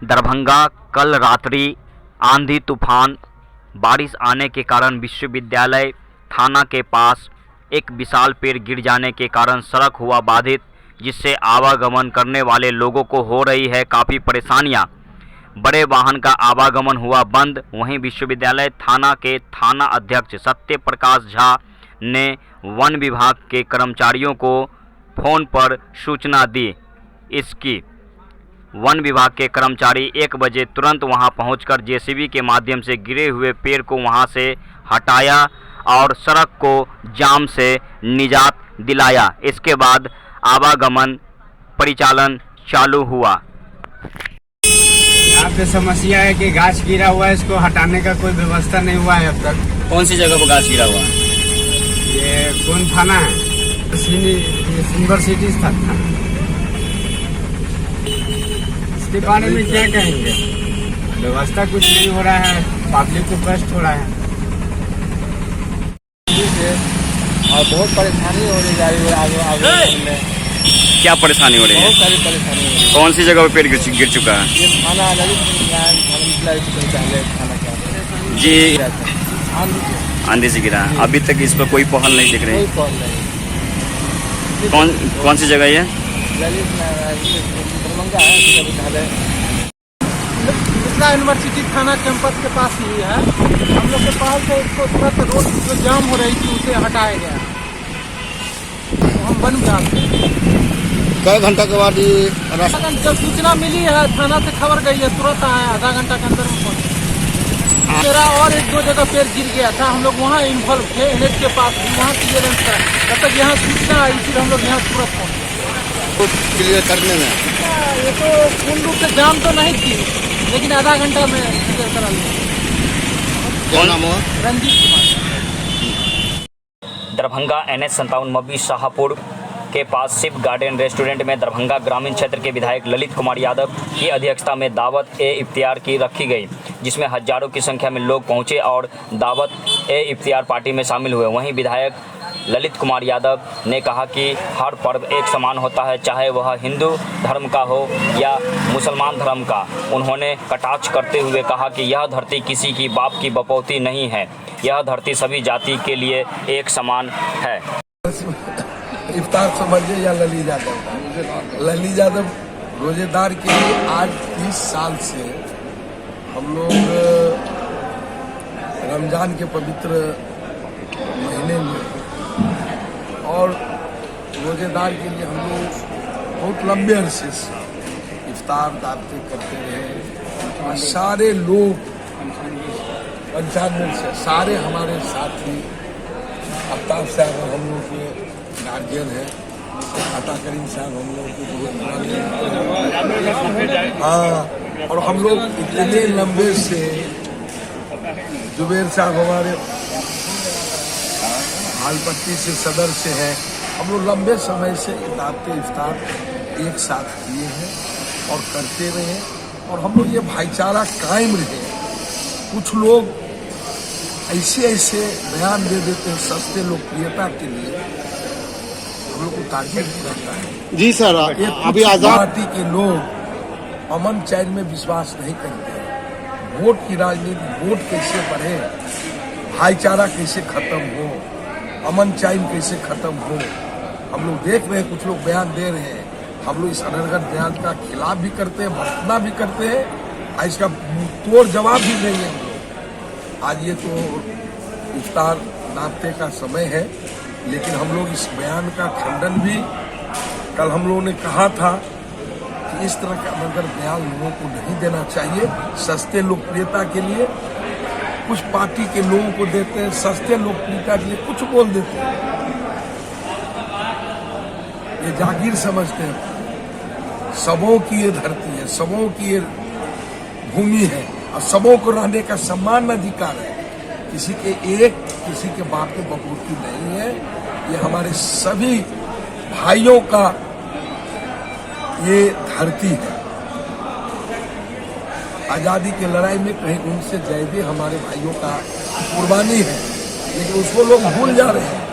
दरभंगा कल रात्रि आंधी तूफान बारिश आने के कारण विश्वविद्यालय थाना के पास एक विशाल पेड़ गिर जाने के कारण सड़क हुआ बाधित, जिससे आवागमन करने वाले लोगों को हो रही है काफ़ी परेशानियां। बड़े वाहन का आवागमन हुआ बंद। वहीं विश्वविद्यालय थाना के थाना अध्यक्ष सत्य प्रकाश झा ने वन विभाग के कर्मचारियों को फ़ोन पर सूचना दी। इसकी वन विभाग के कर्मचारी 1 बजे तुरंत वहां पहुंचकर जेसीबी के माध्यम से गिरे हुए पेड़ को वहां से हटाया और सड़क को जाम से निजात दिलाया। इसके बाद आवागमन परिचालन चालू हुआ। यहाँ पे समस्या है कि घास गिरा हुआ है, इसको हटाने का कोई व्यवस्था नहीं हुआ है अब तक। कौन सी जगह पर घास गिरा हुआ है? ये कौन थाना है? यूनिवर्सिटी थाना। इसके बारे में क्या कहेंगे? व्यवस्था कुछ नहीं हो रहा है, पब्लिक को कष्ट हो रहा है और बहुत परेशानी हो रही है आगे। क्या परेशानी हो रही है? बहुत सारी परेशानी हो रही है। कौन सी जगह पर पेड़ गिर चुका है? ये थाना पहले जी, आंधी से गिरा है। अभी तक इस पर कोई पहल नहीं दिख रही। कौन सी जगह है? मिथिला यूनिवर्सिटी थाना कैंपस के पास ही है। हम लोग के पास से इसको तुरंत रोड जो जाम हो रही थी उसे हटाया गया, तो हम बन जाते। कई घंटा के बाद जब सूचना मिली है थाना से खबर गई है, तुरंत आए, आधा घंटा के अंदर में पहुंचे। मेरा और 1-2 जगह पेड़ गिर गया था, हम लोग वहाँ इन्वॉल्व थे एनएच के पास, वहाँ क्लियरेंस का तब तक यहाँ सूचना आई, फिर हम लोग यहाँ तुरंत पहुँचे क्लियर करने में। ये तो पूर्ण रूप से जाम तो नहीं थी, लेकिन आधा घंटा में क्लियर करा लिया। क्या नाम हुआ? रंजीत कुमार। दरभंगा NH 57 मब्बी शाहपुर के पास शिव गार्डन रेस्टोरेंट में दरभंगा ग्रामीण क्षेत्र के विधायक ललित कुमार यादव की अध्यक्षता में दावत ए इफ्तियार की रखी गई, जिसमें हजारों की संख्या में लोग पहुंचे और दावत ए इफ्तियार पार्टी में शामिल हुए। वहीं विधायक ललित कुमार यादव ने कहा कि हर पर्व एक समान होता है, चाहे वह हिंदू धर्म का हो या मुसलमान धर्म का। उन्होंने कटाक्ष करते हुए कहा कि यह धरती किसी की बाप की बपौती नहीं है, यह धरती सभी जाति के लिए एक समान है। इफ्तार समझिए या लली यादव। लली यादव रोजेदार के लिए आज 30 साल से हम लोग रमजान के पवित्र महीने में और रोजेदार के लिए हम लोग बहुत लंबे अरसे से इफ्तार दावतें करते रहे और सारे लोग 95 से सारे हमारे साथी अफ्ताब साहब हम लोग के गार्जियन है, अता करीम साहब हम लोग के बहुत पुराने। हाँ, और हम लोग इतने लंबे से जुबेर साहब हमारे हालपट्टी से सदर से हैं, हम लोग लंबे समय से दावते इफ्तार एक साथ किए हैं और करते रहे और हम लोग ये भाईचारा कायम रहे। कुछ लोग ऐसे बयान दे देते हैं सस्ते लोकप्रियता के लिए, हम लोग को तारीफ करता है। जी सर, अभी आजाद पार्टी के लोग अमन चैन में विश्वास नहीं करते हैं। वोट की राजनीति, वोट कैसे बढ़े, भाईचारा कैसे खत्म हो, अमन चैन कैसे खत्म हो, हम लोग देख रहे हैं। कुछ लोग बयान दे रहे हैं, हम लोग इस अनर्गल बयान का खिलाफ भी करते हैं, भर्तना भी करते हैं और इसका तोड़ जवाब भी देंगे हम लोग। आज ये तो इफ्तार नाश्ते का समय है, लेकिन हम लोग इस बयान का खंडन भी, कल हम लोगों ने कहा था कि इस तरह का अनर्गल बयान लोगों को नहीं देना चाहिए। सस्ते लोकप्रियता के लिए कुछ पार्टी के लोगों को देते हैं, सस्ते लोकप्रियता के लिए कुछ बोल देते हैं, ये जागीर समझते हैं। सबों की ये धरती है, सबों की ये भूमि है और सबों को रहने का समान अधिकार है। किसी के एक, किसी के बाप के बपूती नहीं है। ये हमारे सभी भाइयों का ये धरती है। आजादी की लड़ाई में कहीं उनसे ज्यादा हमारे भाइयों का कुर्बानी है, लेकिन उसको लोग भूल जा रहे हैं।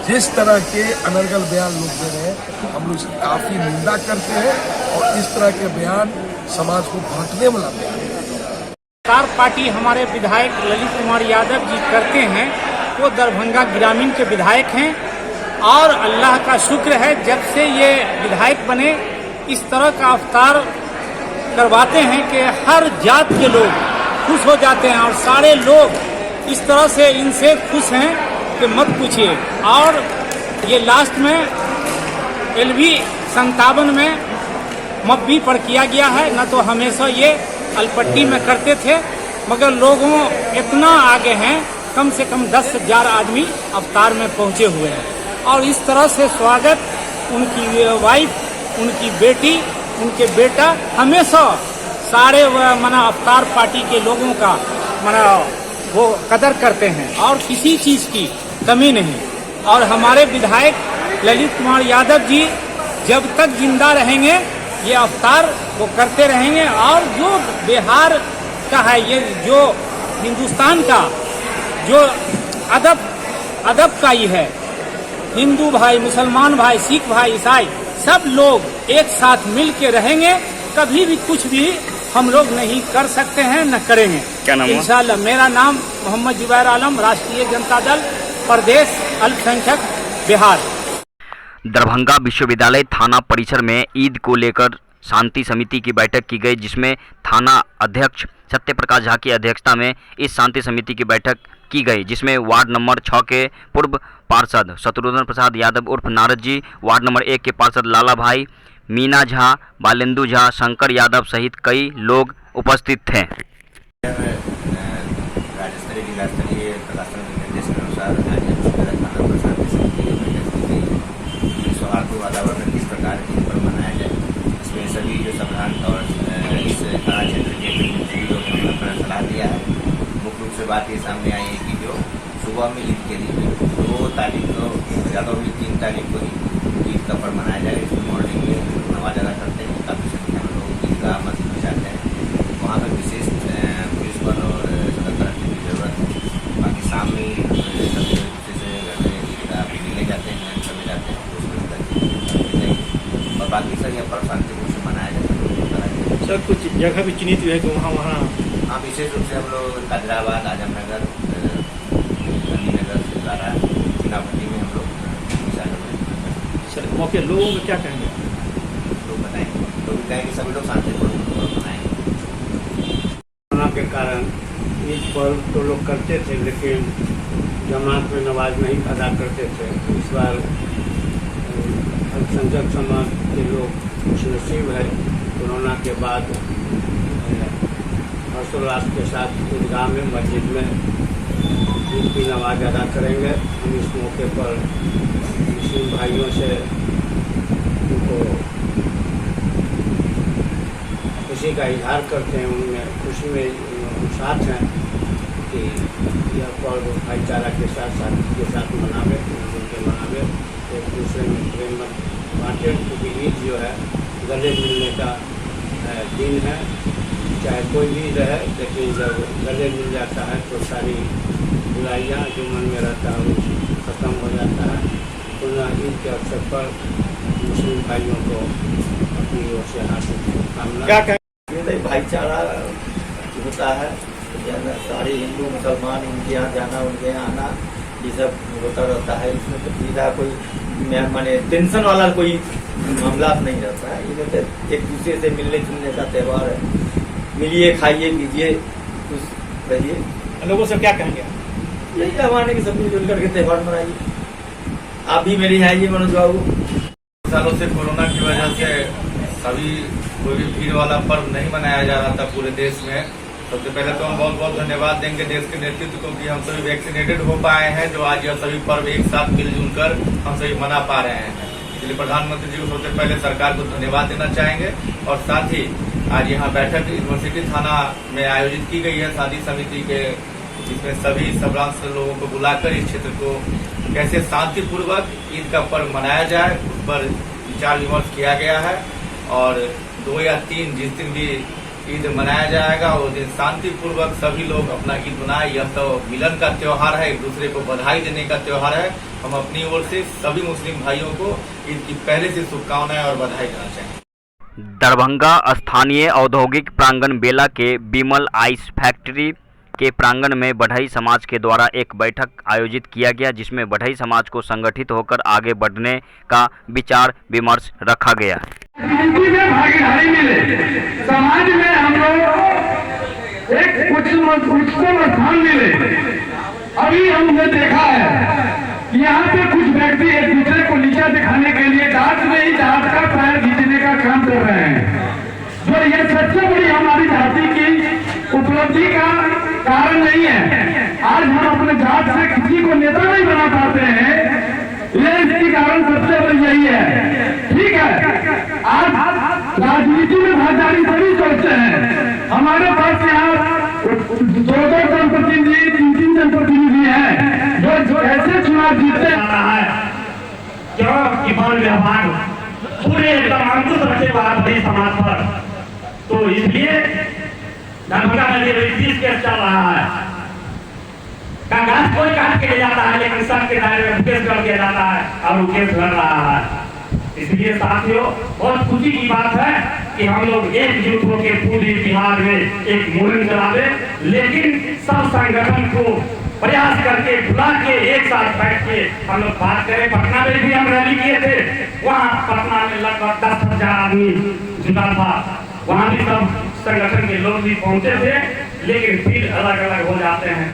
जिस तरह के अनर्गल बयान लोग दे रहे हैं, हम लोग इसकी काफी निंदा करते हैं और इस तरह के बयान समाज को बांटने वाला बयान है। अवतार पार्टी हमारे विधायक ललित कुमार यादव जी करते हैं, वो दरभंगा ग्रामीण के विधायक हैं और अल्लाह का शुक्र है जब से ये विधायक बने इस तरह का अवतार करवाते हैं कि हर जात के लोग खुश हो जाते हैं और सारे लोग इस तरह से इनसे खुश हैं कि मत पूछिए। और ये लास्ट में LV 57 में मब्बी पर किया गया है, न तो हमेशा ये अलपट्टी में करते थे मगर लोगों इतना आगे हैं, कम से कम 10,000 आदमी अवतार में पहुंचे हुए हैं और इस तरह से स्वागत उनकी वाइफ, उनकी बेटी, उनके बेटा हमेशा सारे मना अवतार पार्टी के लोगों का मना वो कदर करते हैं और किसी चीज की कमी नहीं। और हमारे विधायक ललित कुमार यादव जी जब तक जिंदा रहेंगे ये अवतार वो करते रहेंगे और जो बिहार का है, ये जो हिंदुस्तान का जो अदब का ही है, हिंदू भाई, मुसलमान भाई, सिख भाई, ईसाई सब लोग एक साथ मिल के रहेंगे। कभी भी कुछ भी हम लोग नहीं कर सकते हैं, न करेंगे। क्या नाम है? इंशाअल्लाह। मेरा नाम मोहम्मद जुबैर आलम, राष्ट्रीय जनता दल प्रदेश अल्पसंख्यक बिहार। दरभंगा विश्वविद्यालय थाना परिसर में ईद को लेकर शांति समिति की बैठक की गई, जिसमें थाना अध्यक्ष सत्य प्रकाश झा की अध्यक्षता में इस शांति समिति की बैठक की गई, जिसमें वार्ड नंबर 6 के पूर्व पार्षद शत्रुघ्न प्रसाद यादव उर्फ नारद जी, वार्ड नंबर 1 के पार्षद लाला भाई, मीना झा, बालेंदु झा, शंकर यादव सहित कई लोग उपस्थित थे। राज्यस्तरीय जिलास्तरीय प्रशासन के निर्देश के अनुसार आज शांति समिति की बैठक की गई। सौहार्द वातावरण किस प्रकार ईद पर मनाया जाए, इसमें सभी जो संबंध और इस थाना क्षेत्र के सभी लोगों ने अपना सलाह दिया है। मुख्य रूप से बात ये सामने आई है कि जो सुबह में ईद के दिन 2 तारीख को ज़्यादा हुई 3 तारीख को ही ईद का पर्व मनाया जाए। इसमें मॉर्निंग में नमाज अदा करते हैं, काफ़ी संख्या में लोग ईदगाह मस्जिद में जाते हैं, वहाँ पर विशेष पुलिस बल और सतर्क रखने की जरूरत है। बाकी शाम में सभी एक दूसरे से घर में ईदगाह भी मिले जाते हैं, लंच में जाते हैं, और बाकी सर यह पर्व शांतिपूर्ण से मनाया जाता है। सर कुछ जगह भी चिन्हित हुई है कि वहाँ हाँ, विशेष रूप से हम लोग कादराबाद, आजमनगर, गांधीनगर, सितारा, चीनापट्टी में हम लोग सर मौके लोगों को क्या कहेंगे? लोग बताएंगे, लोग कहेंगे सभी लोग शांतिपूर्ण मनाएंगे। कोरोना के कारण ईद पर्व तो लोग करते थे, लेकिन जमात में नमाज नहीं अदा करते थे। इस बार अल्पसंख्यक समाज के लोग खुशनसीब है, कोरोना के बाद हर्षोल्लास के साथ ईदगाह में, मस्जिद में ईद की नमाज अदा करेंगे। हम इस मौके पर मुस्लिम भाइयों से उनको खुशी का इजहार करते हैं, उनमें खुशी में हम साथ हैं कि यह पर्व भाईचारा के साथ साथी के साथ मनावे, मिलजुल के मनावे, एक दूसरे में प्रेम बांटे, क्योंकि ईद जो है गले मिलने का दिन है। चाहे कोई भी रहे, लेकिन जब गले मिल जाता है तो सारी बुराइयाँ जो मन में रहता है वो खत्म हो जाता है। पुनः ईद के अवसर पर मुस्लिम भाइयों को अपनी ओर से हार्दिक शुभकामना। क्या कहें? भाईचारा होता है, सारे हिंदू मुसलमान इनके यहाँ जाना, उनके यहाँ आना, ये सब होता रहता है। इसमें तो सीधा कोई माने टेंशन वाला कोई मामला नहीं रहता है। ये तो एक दूसरे से मिलने जुलने का त्यौहार है। मिलिए, खाइए, पीजिए, खुश रहिए। लोगों से क्या कहेंगे? यही हमारे कि सब मिलजुल करके त्यौहार मनाइए। आप भी मेरे यहाँ आइए मनोज बाबू। सालों से कोरोना की वजह से सभी कोई भी भीड़ वाला पर्व नहीं मनाया जा रहा था पूरे देश में। सबसे पहले तो हम बहुत बहुत धन्यवाद देंगे देश के नेतृत्व को कि हम सभी वैक्सीनेटेड हो पाए हैं, जो आज यह सभी पर्व एक साथ मिलजुल कर हम सभी मना पा रहे हैं। इसलिए प्रधानमंत्री जी को सबसे पहले सरकार को धन्यवाद देना चाहेंगे। और साथ ही आज यहाँ बैठक यूनिवर्सिटी थाना में आयोजित की गई है शांति समिति के, जिसमें सभी सबरांश लोगों को बुलाकर इस क्षेत्र को कैसे शांतिपूर्वक ईद का पर्व मनाया जाए उस पर विचार विमर्श किया गया है। और 2 या 3 जिस दिन भी ईद मनाया जाएगा वो दिन शांतिपूर्वक सभी लोग अपना ईद मनाए। यह तो मिलन का त्योहार है, एक दूसरे को बधाई देने का त्योहार है। हम अपनी ओर से सभी मुस्लिम भाइयों को ईद की पहले से शुभकामनाएं और बधाई देना चाहेंगे। दरभंगा स्थानीय औद्योगिक प्रांगण बेला के विमल आइस फैक्ट्री के प्रांगण में बढ़ई समाज के द्वारा एक बैठक आयोजित किया गया, जिसमें बढ़ई समाज को संगठित होकर आगे बढ़ने का विचार विमर्श रखा गया। में भागीदारी मिले, समाज में हम लोग एक उच्चतम स्थान मिले। अभी हमने देखा है कि यहाँ पे कुछ व्यक्ति एक दूसरे को नीचा दिखाने के लिए डांट में ही डांट का पैर खींचने का काम कर रहे हैं, जो ये सबसे बड़ी हमारी जाति की उपलब्धि का कारण नहीं है। आज हम अपने जात से किसी को नेता नहीं बना पाते हैं, ये इसके कारण सबसे बड़ी यही है। ठीक है, आज राजनीति में भागीदारी सभी सोचते हैं। हमारे पास यहाँ 2-2 जनप्रतिनिधि, 3-3 जनप्रतिनिधि हैं जो ऐसे चुनाव जीतते है क्यों कि वन विभाग पूरे एकदम अंकुश रखे बड़ी समाज पर। तो इसलिए दरभंगा में केस चल रहा है। कागज कोई काट के ले जाता है, लेकिन सबके दायरे में केस कर दिया जाता है और वो केस लड़ रहा है। इसलिए साथियों, बहुत खुशी की बात है कि हम लोग एकजुट होकर पूरे बिहार में एक मुहिम चलावे, लेकिन सब संगठन को प्रयास करके बुला के एक साथ बैठ के हम लोग बात करें। पटना में भी हम रैली किए थे, वहाँ पटना में लगभग 10,000 आदमी जुटा था, वहाँ भी सब संगठन के लोग भी पहुंचे थे, लेकिन फिर अलग अलग हो जाते हैं।